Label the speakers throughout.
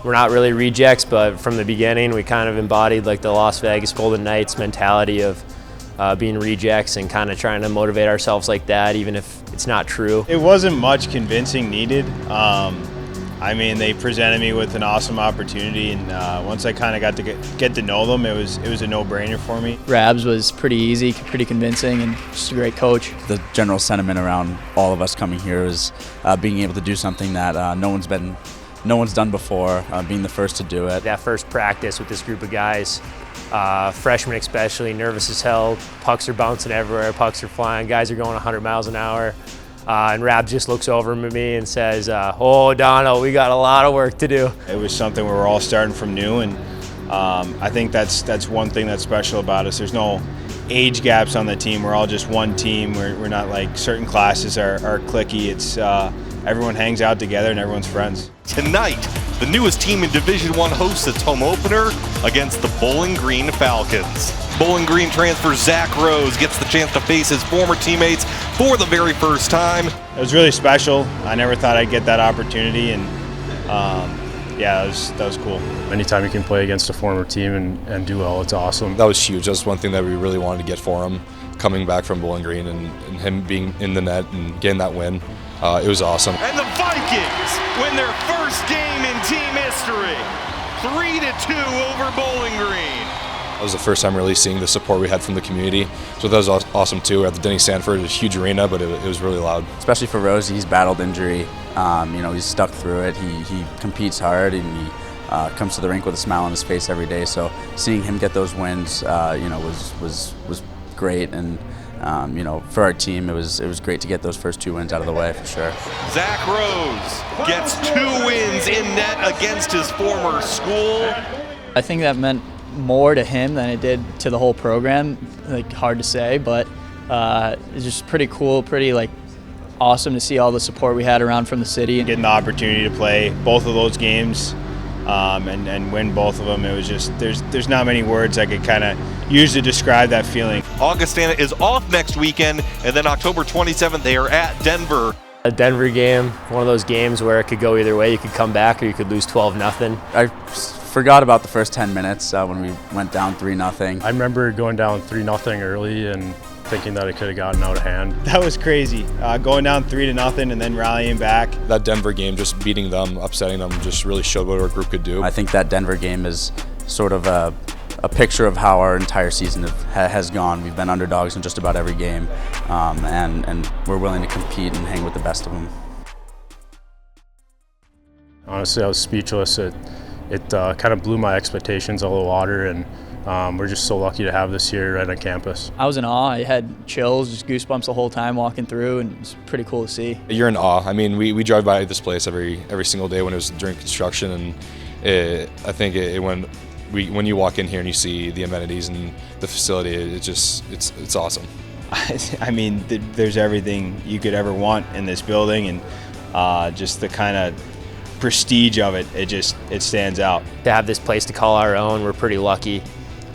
Speaker 1: we're not really rejects, but from the beginning we kind of embodied like the Las Vegas Golden Knights mentality of being rejects and kind of trying to motivate ourselves like that, even if it's not true.
Speaker 2: It wasn't much convincing needed. I mean, they presented me with an awesome opportunity, and once I kind of got to get to know them, it was a no-brainer for me.
Speaker 3: Rabs was pretty easy, pretty convincing, and just a great coach.
Speaker 4: The general sentiment around all of us coming here is being able to do something that no one's done before, being the first to do it.
Speaker 1: That first practice with this group of guys, freshmen especially, nervous as hell. Pucks are bouncing everywhere, pucks are flying, guys are going 100 miles an hour. And Rab just looks over at me and says, "Oh, Dono, we got a lot of work to do."
Speaker 2: It was something where we're all starting from new, and I think that's one thing that's special about us. There's no age gaps on the team. We're all just one team. We're not like certain classes are cliquey. It's everyone hangs out together and everyone's friends.
Speaker 5: Tonight, the newest team in Division I hosts its home opener against the Bowling Green Falcons. Bowling Green transfer Zack Rose gets the chance to face his former teammates for the very first time.
Speaker 2: It was really special. I never thought I'd get that opportunity, and yeah, that was cool.
Speaker 6: Anytime you can play against a former team and do well, it's awesome.
Speaker 7: That was huge. That's one thing that we really wanted to get for him, coming back from Bowling Green and him being in the net and getting that win. It was awesome.
Speaker 5: And the Vikings win their first game in team history, 3-2 over Bowling Green.
Speaker 7: That was the first time really seeing the support we had from the community, so that was awesome too. At the Denny Sanford, it was a huge arena, but it was really loud.
Speaker 4: Especially for Rose, he's battled injury. He's stuck through it. He competes hard, and he comes to the rink with a smile on his face every day. So seeing him get those wins, was great. And for our team, it was great to get those first 2 wins out of the way for sure.
Speaker 5: Zack Rose gets 2 wins in net against his former school.
Speaker 3: I think that meant more to him than it did to the whole program. Like, hard to say, but it's just pretty cool, pretty awesome to see all the support we had around from the city.
Speaker 2: Getting the opportunity to play both of those games and win both of them, it was just there's not many words I could kind of use to describe that feeling.
Speaker 5: Augustana is off next weekend, and then October 27th they are at Denver.
Speaker 1: A Denver game, one of those games where it could go either way. You could come back or you could lose 12-0.
Speaker 4: I forgot about the first 10 minutes when we went down 3-0.
Speaker 6: I remember going down 3-0 early and thinking that it could have gotten out of hand.
Speaker 2: That was crazy, going down 3-0 and then rallying back.
Speaker 7: That Denver game, just beating them, upsetting them, just really showed what our group could do.
Speaker 4: I think that Denver game is sort of a picture of how our entire season has gone. We've been underdogs in just about every game, and we're willing to compete and hang with the best of them.
Speaker 6: Honestly, I was speechless. It kind of blew my expectations out of the water, and we're just so lucky to have this here right on campus.
Speaker 3: I was in awe. I had chills, just goosebumps the whole time walking through, and it's pretty cool to see.
Speaker 7: You're in awe. I mean, we drive by this place every single day when it was during construction, and I think when you walk in here and you see the amenities and the facility, it's awesome.
Speaker 2: I mean, there's everything you could ever want in this building, and just the kind of prestige of it, it stands out.
Speaker 1: To have this place to call our own, we're pretty lucky.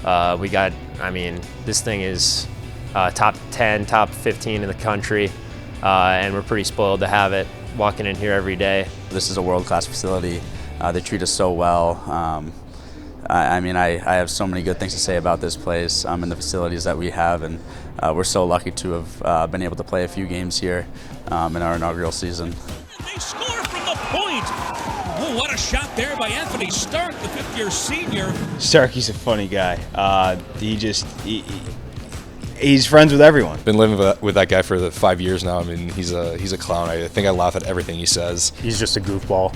Speaker 1: This thing is top 10, top 15 in the country, and we're pretty spoiled to have it, walking in here every day.
Speaker 4: This is a world-class facility. They treat us so well. I have so many good things to say about this place and the facilities that we have, and we're so lucky to have been able to play a few games here in our inaugural season.
Speaker 8: They score from the point. Oh, what a shot there by Anthony Stark, the fifth-year senior.
Speaker 2: Starkey's a funny guy. He's friends with everyone.
Speaker 7: Been living with that guy for 5 years now. I mean, he's a clown. I think I laugh at everything he says.
Speaker 6: He's just a goofball.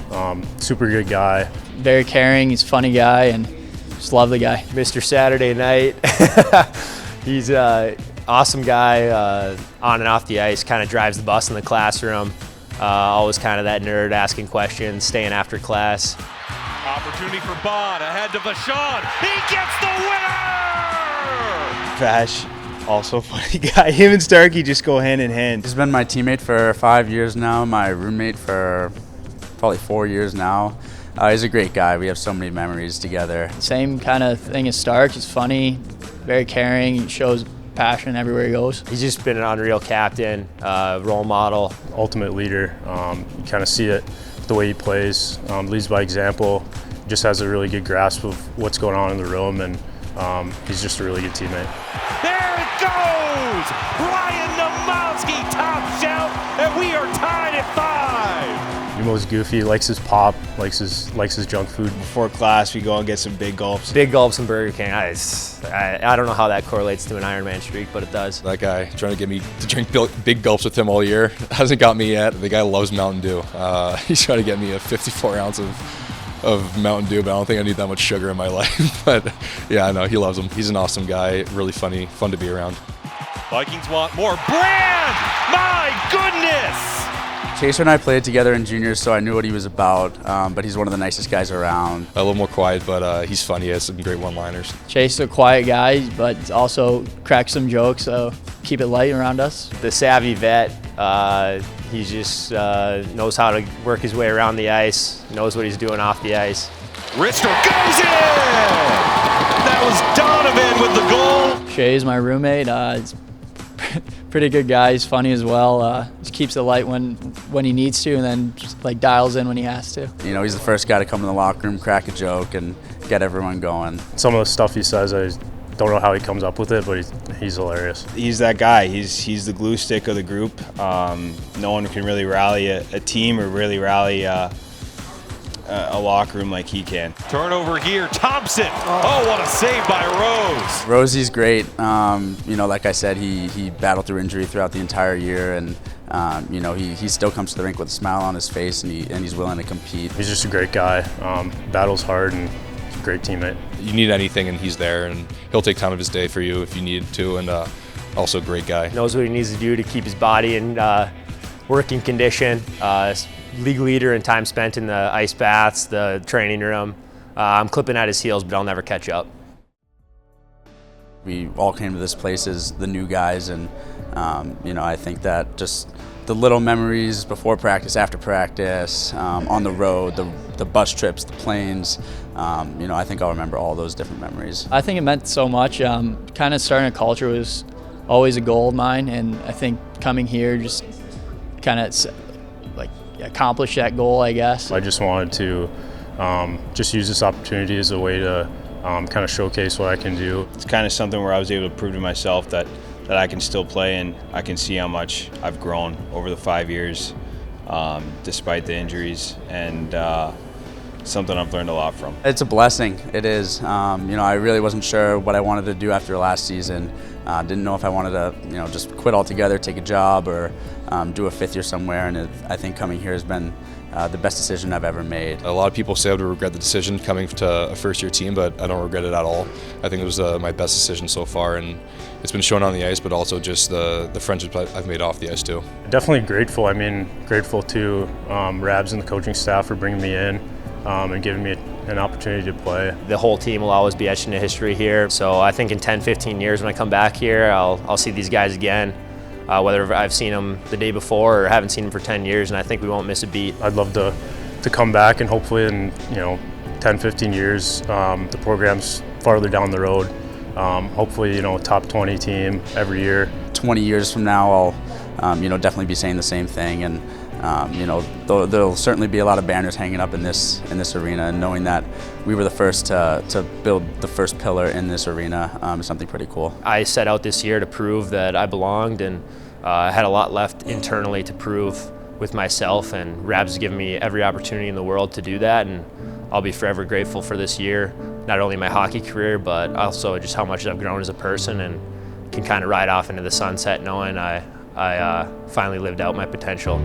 Speaker 6: Super good guy.
Speaker 3: Very caring. He's a funny guy, and just love the guy.
Speaker 1: Mr. Saturday Night. He's an awesome guy on and off the ice. Kind of drives the bus in the classroom. Always kind of that nerd asking questions, staying after class.
Speaker 5: Opportunity for Bond, ahead to Vachon. He gets the winner!
Speaker 2: Vash, also a funny guy. Him and Starkey just go hand in hand.
Speaker 4: He's been my teammate for 5 years now, my roommate for probably 4 years now. He's a great guy. We have so many memories together.
Speaker 3: Same kind of thing as Stark. He's funny, very caring. He shows passion everywhere he goes.
Speaker 1: He's just been an unreal captain, role model.
Speaker 6: Ultimate leader. You kind of see it the way he plays. Leads by example. just has a really good grasp of what's going on in the room, and he's just a really good teammate.
Speaker 5: There it goes! Ryan Naumovski top shelf, and we are tied at 5.
Speaker 6: Nemo's goofy, likes his pop, likes his junk food.
Speaker 2: Before class, we go and get some big gulps.
Speaker 1: Big gulps in Burger King. I don't know how that correlates to an Ironman streak, but it does.
Speaker 7: That guy trying to get me to drink big gulps with him all year hasn't got me yet. The guy loves Mountain Dew. He's trying to get me a 54 ounce of Mountain Dew, but I don't think I need that much sugar in my life. But yeah, I know, he loves him. He's an awesome guy, really funny, fun to be around.
Speaker 5: Vikings want more. Brand! My goodness!
Speaker 4: Chaser and I played together in juniors, so I knew what he was about, but he's one of the nicest guys around.
Speaker 7: A little more quiet, but he's funny. He has some great one-liners.
Speaker 3: Chase is a quiet guy, but also cracks some jokes, so keep it light around us.
Speaker 1: The savvy vet, he just knows how to work his way around the ice, knows what he's doing off the ice.
Speaker 5: Rister goes in! That was Donovan with the goal.
Speaker 3: Shay is my roommate. He's pretty good guy. He's funny as well. Just keeps it light when he needs to, and then just like dials in when he has to.
Speaker 4: You know, he's the first guy to come in the locker room, crack a joke, and get everyone going.
Speaker 6: Some of the stuff he says, I don't know how he comes up with it, but he's hilarious.
Speaker 2: He's that guy. He's the glue stick of the group. No one can really rally a team or really rally a locker room like he can.
Speaker 5: Turnover here, Thompson. Oh, what a save by Rose.
Speaker 4: Rosie's great. You know, like I said, he battled through injury throughout the entire year, and you know, he still comes to the rink with a smile on his face, and he's willing to compete.
Speaker 6: He's just a great guy. Battles hard and he's a great teammate.
Speaker 7: You need anything, and he's there, and he'll take time of his day for you if you need to, and also a great guy.
Speaker 1: Knows what he needs to do to keep his body in working condition. League leader in time spent in the ice baths, the training room. I'm clipping at his heels, but I'll never catch up.
Speaker 4: We all came to this place as the new guys, and you know, I think that just the little memories before practice, after practice, on the road, the bus trips, the planes, you know, I think I'll remember all those different memories.
Speaker 3: I think it meant so much. Kind of starting a culture was always a goal of mine, and I think coming here just kind of like accomplish that goal, I guess.
Speaker 6: I just wanted to just use this opportunity as a way to kind of showcase what I can do.
Speaker 2: It's kind of something where I was able to prove to myself that I can still play, and I can see how much I've grown over the 5 years, despite the injuries, and something I've learned a lot from.
Speaker 4: It's a blessing, it is. You know, I really wasn't sure what I wanted to do after last season. Didn't know if I wanted to, you know, just quit altogether, take a job, or do a 5th year somewhere, and I think coming here has been the best decision I've ever made.
Speaker 7: A lot of people say I would regret the decision coming to a first-year team, but I don't regret it at all. I think it was my best decision so far, and it's been shown on the ice, but also just the friendships I've made off the ice too.
Speaker 6: Definitely grateful. I mean, grateful to Rabs and the coaching staff for bringing me in and giving me an opportunity to play.
Speaker 1: The whole team will always be etched into history here. So I think in 10, 15 years when I come back here, I'll see these guys again. Whether I've seen them the day before or haven't seen them for 10 years, and I think we won't miss a beat.
Speaker 6: I'd love to come back, and hopefully in 10, 15 years, the program's farther down the road. Hopefully, top 20 team every year.
Speaker 4: 20 years from now, I'll definitely be saying the same thing, and there'll certainly be a lot of banners hanging up in this arena, and knowing that we were the first to build the first pillar in this arena is something pretty cool.
Speaker 1: I set out this year to prove that I belonged, and I had a lot left internally to prove with myself, and Rabs has given me every opportunity in the world to do that, and I'll be forever grateful for this year, not only my hockey career, but also just how much I've grown as a person, and can kind of ride off into the sunset knowing I finally lived out my potential.